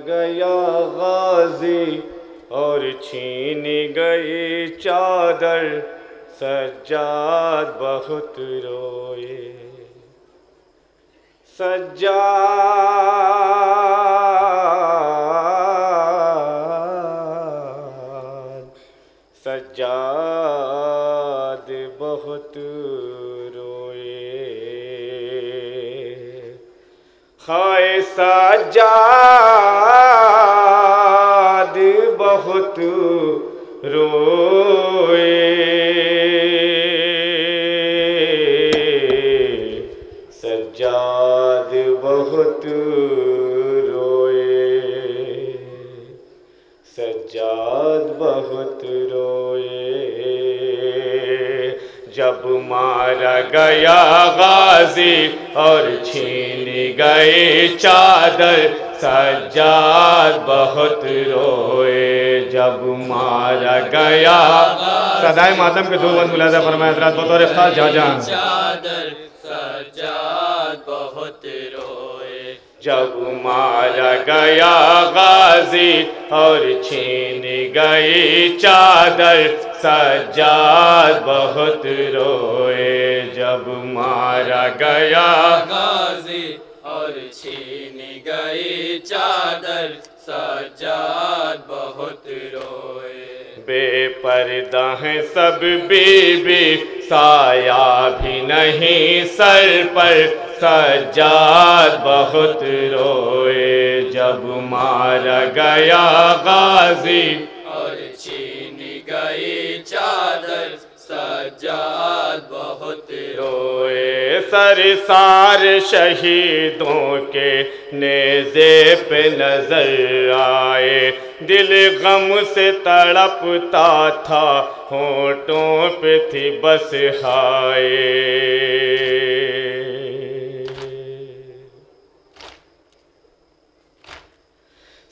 گیا غازی اور چھین گئی چادر، سجاد بہت روئے۔ سجاد بہت روئے۔ ہائے سجاد بہت روئے۔ سجاد بہت روئے۔ سجاد بہت روئے۔ جب مارا گیا غازی اور چھین گئے چادر، سجاد بہت روئے۔ جب مارا گیا صدائے ماتم کے دو بند ملاحظہ فرمائے حضرات بطور خاص جہاں چادر، سجاد بہت روئے۔ جب مارا گیا غازی اور چھین گئی چادر، سجاد بہت روئے۔ جب مارا گیا غازی اور چھین گئی چادر، سجاد بہت روئے۔ بے پردہ ہیں سب بی بی، سایہ بھی نہیں سر پر، سجاد بہت روئے۔ جب مارا گیا غازی اور چھین گئی چادر، سجاد بہت روئے۔ سرسار شہیدوں کے نیزے پہ نظر آئے، دل غم سے تڑپتا تھا، ہونٹوں پہ تھی بس ہائے۔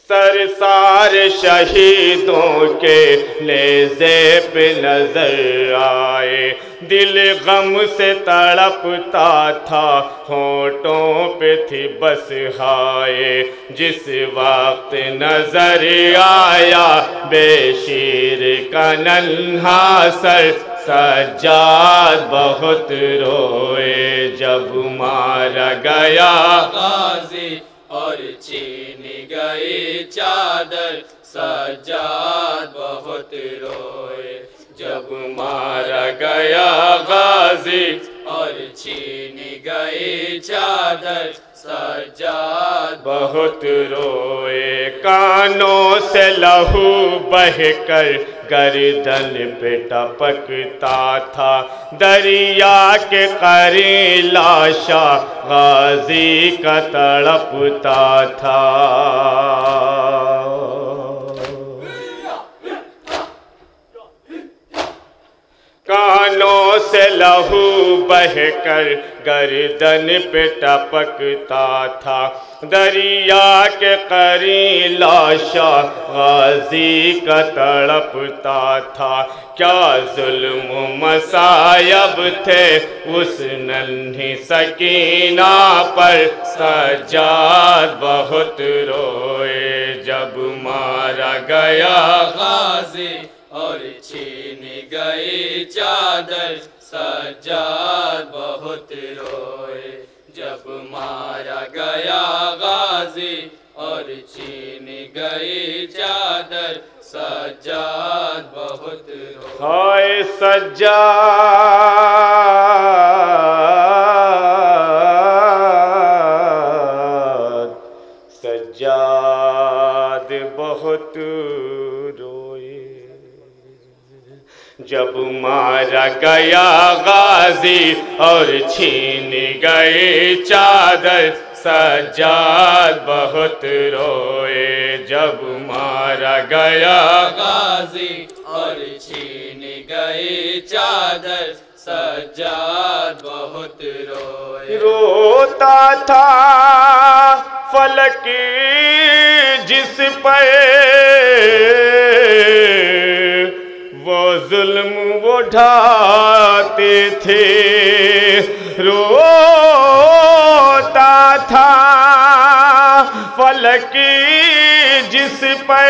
سرسار شہیدوں کے نیزے پہ نظر آئے، دل غم سے تڑپتا تھا، ہونٹوں پہ تھی بس ہائے۔ جس وقت نظر آیا بے شیر کا ننھا سر، سجاد بہت روئے۔ جب مارا گیا غازی اور چھین گئی چادر، سجاد بہت روئے۔ جب مارا گیا غازی اور چھین گئی چادر، سجاد بہت روئے۔ کانوں سے لہو بہہ کر گردن پہ ٹپکتا تھا، دریا کے قریب لاشا غازی کا تڑپتا تھا۔ کانوں سے لہو بہہ کر گردن پہ ٹپکتا تھا، دریا کے قریب لاشا غازی کا تڑپتا تھا۔ کیا ظلم و مصائب تھے اس ننھی سکینہ پر، سجاد بہت روئے۔ جب مارا گیا غازی اور چھین گئی چادر، سجاد بہت روئے۔ جب مارا گیا غازی اور چھین گئی چادر، سجاد بہت روئے۔ ہائے سجاد، سجاد بہت روئے۔ جب مارا گیا غازی اور چھین گئی چادر، سجاد بہت روئے۔ جب مارا گیا غازی اور چھین گئی چادر، سجاد بہت روئے۔ روتا تھا فلک جس پر وہ ظلم وہ ڈھاتے تھے، روتا تھا فلک جس پر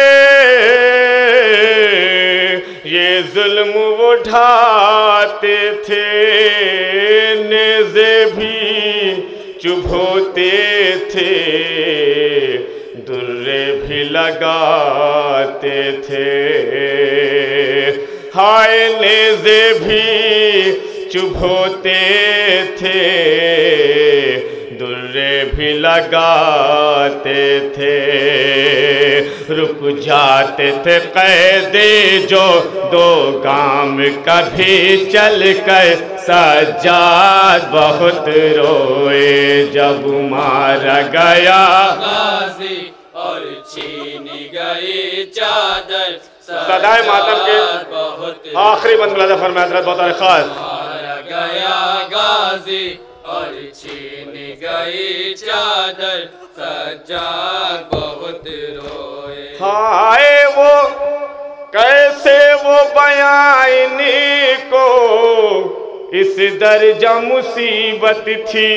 یہ ظلم اٹھاتے تھے نیزے بھی چبھوتے تھے درے بھی لگاتے تھے ہائے نیزے بھی چبھوتے تھے درے بھی لگاتے تھے رک جاتے تھے قیدی جو دو گام کبھی چل کر سجاد بہت روئے جب مارا گیا غازی اور چھینی گئی چادر صدائے ماتم کے آخری بند ملازہ فرمائے حضرت بہت خاص مارا گیا غازی اور چھینی گئی چادر سجاد بہت روئے ہائے وہ کیسے وہ بیانی کو اس درجہ مصیبت تھی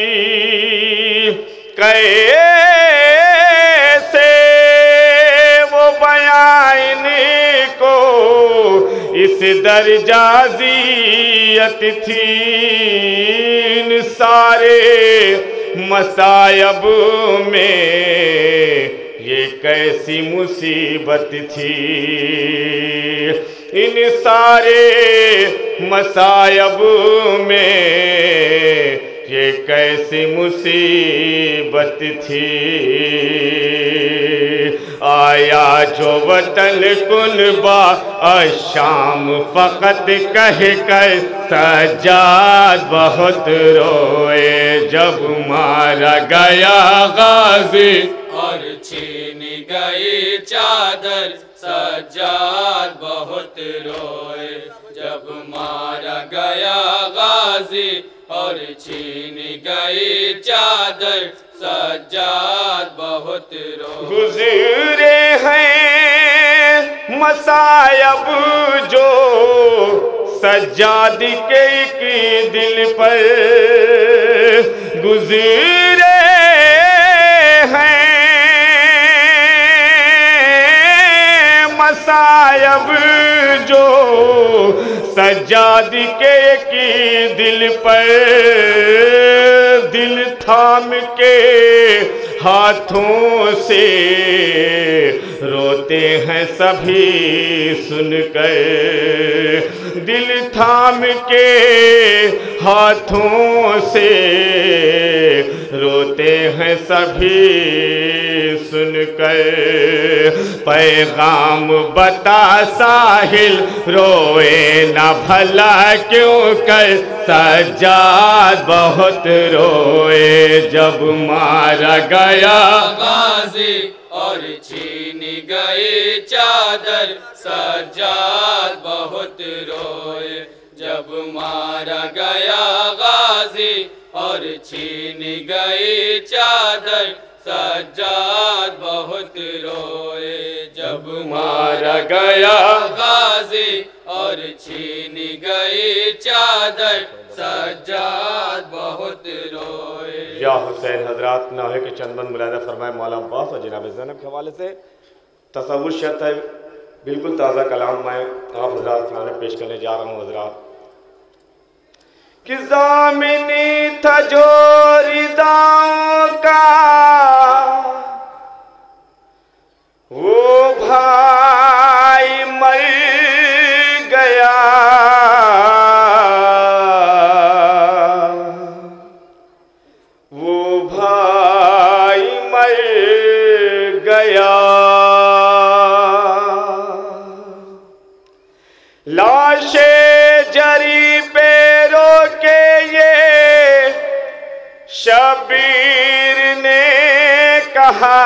کیسے وہ بیانی کو اس درجہ اذیت تھی ان سارے مصائب میں یہ کیسی مصیبت تھی ان سارے مصائب میں یہ کیسی مصیبت تھی آیا جو وطن کنبہ الشام فقط کہہ کر سجاد بہت روئے جب مارا گیا غازی اور چھینی گئی چادر سجاد بہت روئے جب مارا گیا غازی اور چھینی گئی چادر سجاد بہت روئے گزرے ہیں مصائب جو سجاد کے ایک دل پر گزرے ہیں مصائب جو سجاد کے ایک دل پر دل تھام کے ہاتھوں سے روتے ہیں سبھی سن کر دل تھام کے ہاتھوں سے روتے ہیں سبھی سن کر پیغام بتا ساحل روئے نہ بھلا کیوں کر سجاد بہت روئے جب مارا گیا غازی اور چھینی گئی چادر سجاد بہت روئے جب مارا گیا غازی اور چھینی گئی چادر سجاد بہت روئے جب مارا گیا غازی اور چھینی گئی چادر سجاد بہت روئے یا حسین حضرات نوحے کے چند بند ملاحظہ فرمائے مولا عباس اور جناب زینب کے حوالے سے تصور شرط ہے بالکل تازہ کلام میں آپ حضرات سنانے پیش کرنے جا رہا ہوں حضرات کہ ضامنی تھا جو رداؤں کا وہ بھائی مر گیا وہ بھائی مر گیا لاشیں جری پہ رو کے یہ شبیر نے کہا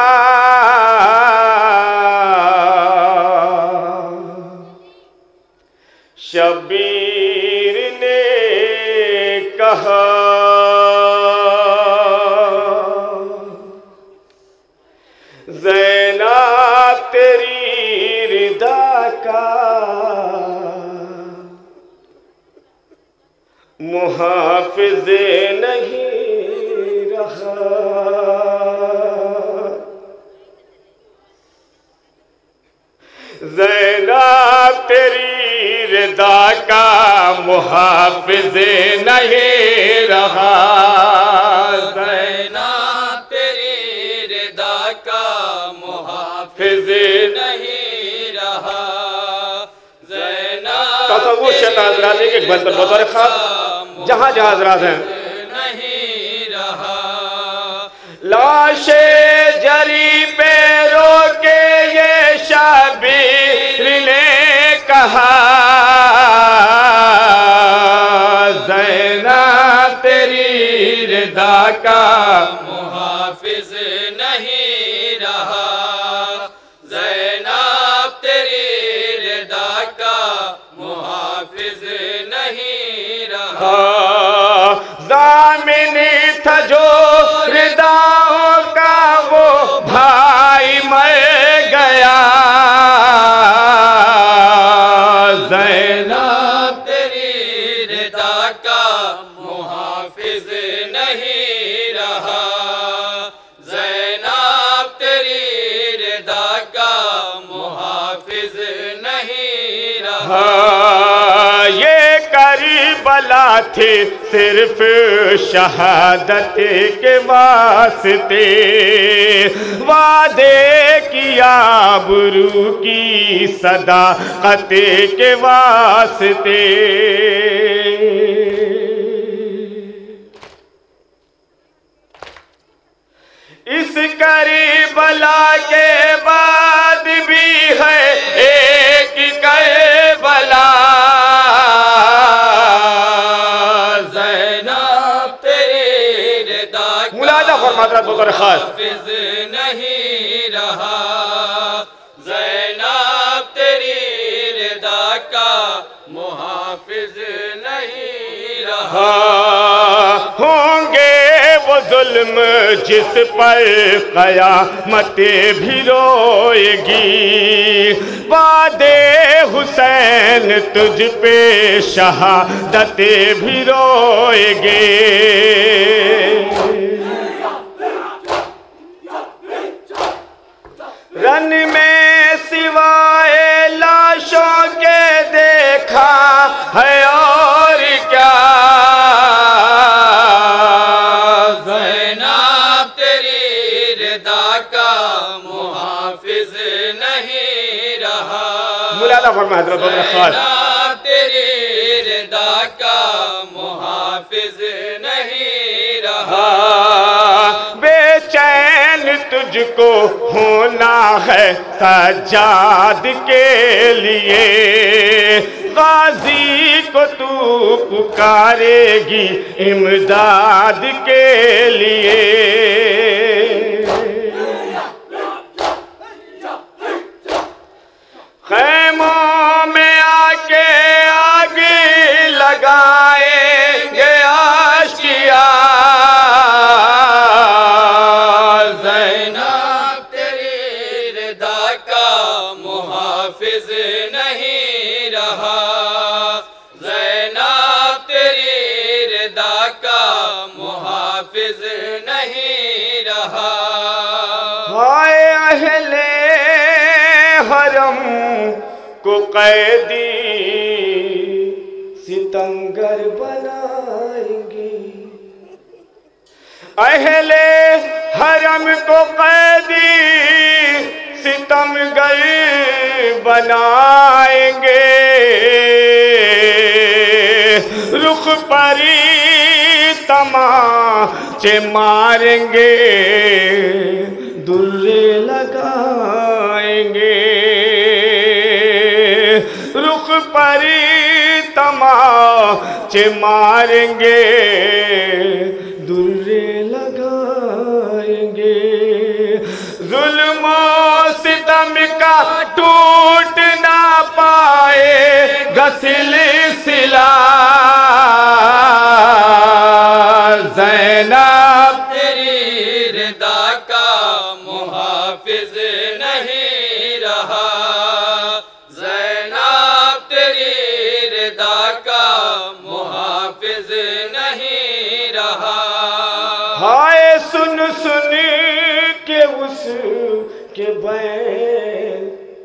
شبیر نے کہا زینب تیری رضا کا محافظ نہیں رہا زینب تیری رضا کا محافظ نہیں رہا، زینب تیری رضا کا محافظ نہیں رہا، زینب تصور شیطان حضرات ایک ایک بند پر بطور خاص جہاں جہاں حضرات ہیں نہیں رہا، لاش جری پہ رو کے یہ شبیر نے کہا، زینب تیری رضا کا محافظ نہیں رہا، زینب تیری رضا کا محافظ نہیں رہا، ضامن تھا جو رداؤں کا وہ بھائی مر گیا، زینب تیری رضا کا محافظ نہیں رہا، زینب تیری رضا کا محافظ نہیں رہا، یہ کربلا تھی صرف شہادت کے واسطے، وعدے کیا آبرو کی صداقت کے واسطے، اس کربلا کے بعد بھی ہے ایک کربلا، زینب تیری رضا کا ملاحظہ فرماتا بطور خاص محافظ نہیں رہا، زینب تیری رضا کا محافظ نہیں رہا، ہوں گے وہ ظلم جس پر قیامت بھی روئے گی، وعدے حسین تجھ پہ شہادت بھی روئے گے، رن میں سوائے لاشوں کے دیکھا ہے اور کیا، زینب تیری رضا کا محافظ نہیں رہا، ملاحظہ فرمائے حضرت بطور خاص زینب تیری رضا کا محافظ نہیں رہا، بے چین تجھ کو ہونا ہے سجاد کے لیے، غازی کو تو پکارے گی امداد کے لیے، خیموں میں آ کے آگ لگائیں گے آشکیا، زینب تیری رضا کا محافظ نہیں رہا، زینب تیری رضا کا محافظ نہیں رہا، ہائے اہل حرم کو قیدی ستمگر بنائیں گے، اہل حرم کو قیدی ستمگر بنائیں گے، رخ پری تماچے ماریں گے، درے لگائیں گے، رخ پری تماچے ماریں گے، درے لگائیں گے، ظلم و ستم کا ٹوٹ نہ پائے گا سلسلہ، زینب تیری رضا کا محافظ نہیں رہا، زینب تیری رضا کا محافظ نہیں رہا، ہائے سن سن کے اس کے بین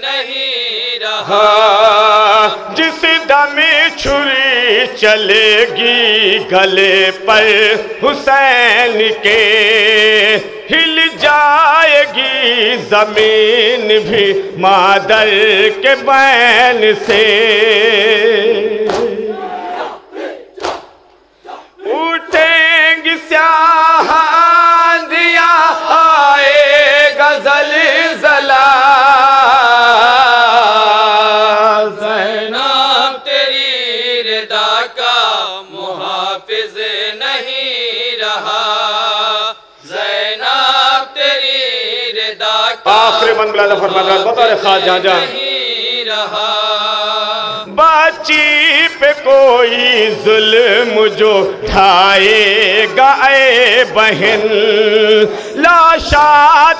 نہیں رہا۔ جس دم چھری چلے گی گلے پر حسین کے، ہل جائے گی زمین بھی مادر کے بین سے۔ اٹھیں گی سیاہ آندھیاں، آئے گا زلزلہ، زینب تیری رضا کا محافظ نہیں رہا۔ زینب تیری رضا کا آخری من بلادہ فرمانا بطور خواہ جہاں جہاں نہیں رہا۔ باچی پہ کوئی ظلم جو ڈھائے گا اے بہن، لاشا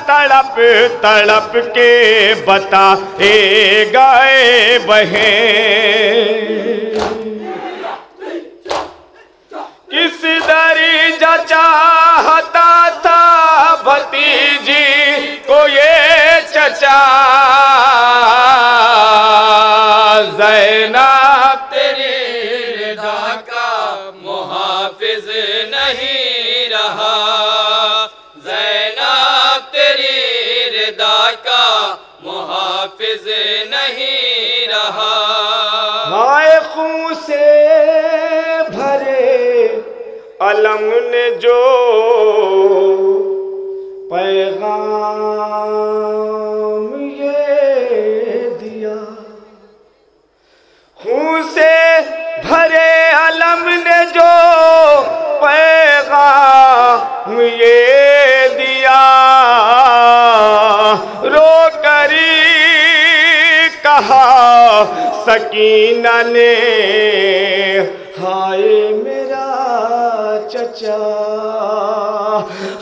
تڑپ تڑپ کے بتائے گا اے بہن۔ کس درجہ چاہتا تھا بھتیجی کو یہ چچا، زینب تیری رضا کا محافظ نہیں رہا۔ زینب تیری رضا کا محافظ نہیں رہا۔ ہائے خون سے بھرے علم نے جو پیغام یہ دیا، خون سے بھرے علم نے جو پیغام یہ دیا، رو کری کہا سکینہ نے، ہائے میرا چچا،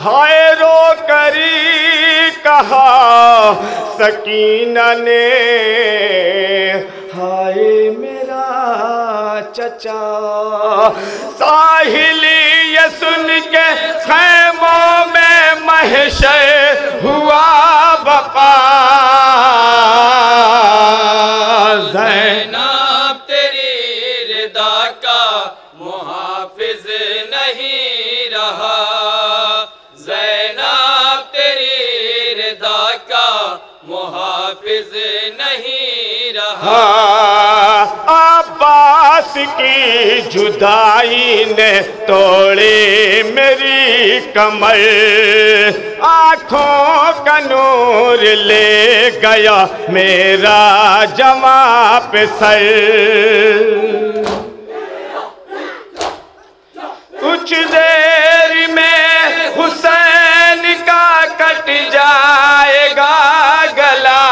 ہائے رو کری کہا سکینہ نے، ہائے میرا چچا۔ ساحلی یہ سن کے خیموں میں محشر ہوا بپا، زینب تیری رضا کا محافظ نہیں رہا۔ زینب تیری رضا کا محافظ نہیں رہا۔ عباس کی جدائی نے توڑی میری کمر، آنکھوں کا نور لے گیا میرا جواں پہ سر۔ کچھ دیر میں حسین کا کٹ جائے گا گلا،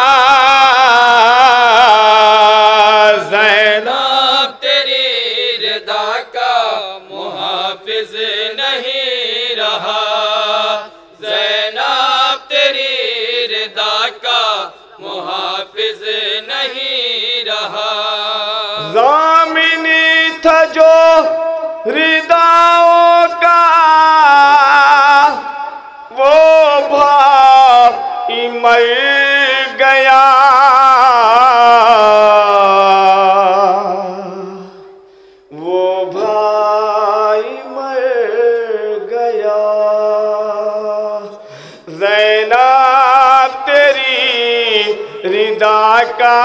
زینب تیری رضا کا محافظ نہیں رہا۔ زینب تیری رضا کا محافظ نہیں رہا۔ ضامنی تھا جو رداؤں کا، وہ بھائی مر گیا، وہ بھائی مر گیا۔ زینب تیری رضا کا